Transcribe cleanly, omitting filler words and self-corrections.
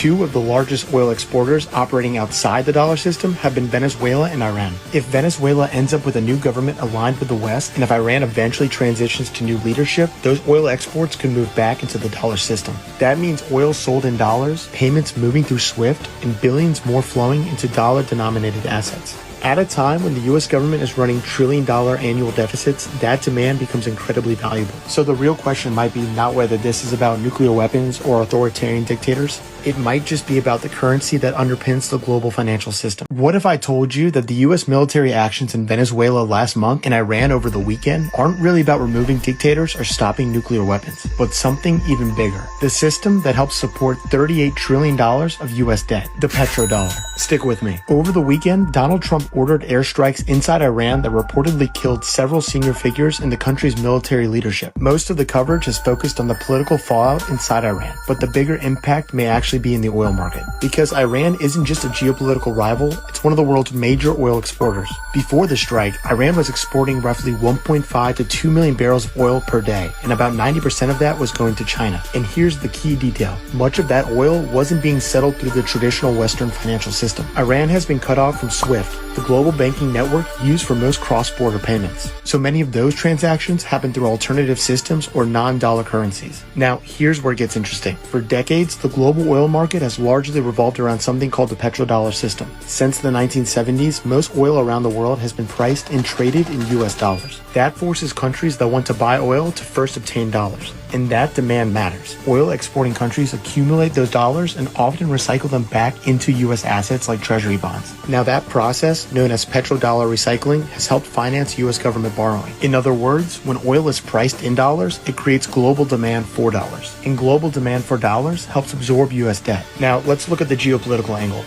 two of the largest oil exporters operating outside the dollar system have been Venezuela and Iran. If Venezuela ends up with a new government aligned with the West, and if Iran eventually transitions to new leadership, those oil exports could move back into the dollar system. That means oil sold in dollars, payments moving through SWIFT, and billions more flowing into dollar-denominated assets. At a time when the US government is running trillion-dollar annual deficits, that demand becomes incredibly valuable. So the real question might be not whether this is about nuclear weapons or authoritarian dictators. It might just be about the currency that underpins the global financial system. What if I told you that the US military actions in Venezuela last month and Iran over the weekend aren't really about removing dictators or stopping nuclear weapons, but something even bigger? The system that helps support $38 trillion of US debt, the petrodollar. Stick with me. Over the weekend, Donald Trump ordered airstrikes inside Iran that reportedly killed several senior figures in the country's military leadership. Most of the coverage is focused on the political fallout inside Iran, but the bigger impact may actually be in the oil market. Because Iran isn't just a geopolitical rival, it's one of the world's major oil exporters. Before the strike, Iran was exporting roughly 1.5 to 2 million barrels of oil per day, and about 90% of that was going to China. And here's the key detail. Much of that oil wasn't being settled through the traditional Western financial system. Iran has been cut off from SWIFT, the global banking network used for most cross-border payments. So many of those transactions happen through alternative systems or non-dollar currencies. Now, here's where it gets interesting. For decades, the global oil market has largely revolved around something called the petrodollar system. Since the 1970s, most oil around the world has been priced and traded in US dollars. That forces countries that want to buy oil to first obtain dollars. And that demand matters. Oil exporting countries accumulate those dollars and often recycle them back into US assets like treasury bonds. Now that process, known as petrodollar recycling, has helped finance US government borrowing. In other words, when oil is priced in dollars, it creates global demand for dollars. And global demand for dollars helps absorb US debt. Now let's look at the geopolitical angle.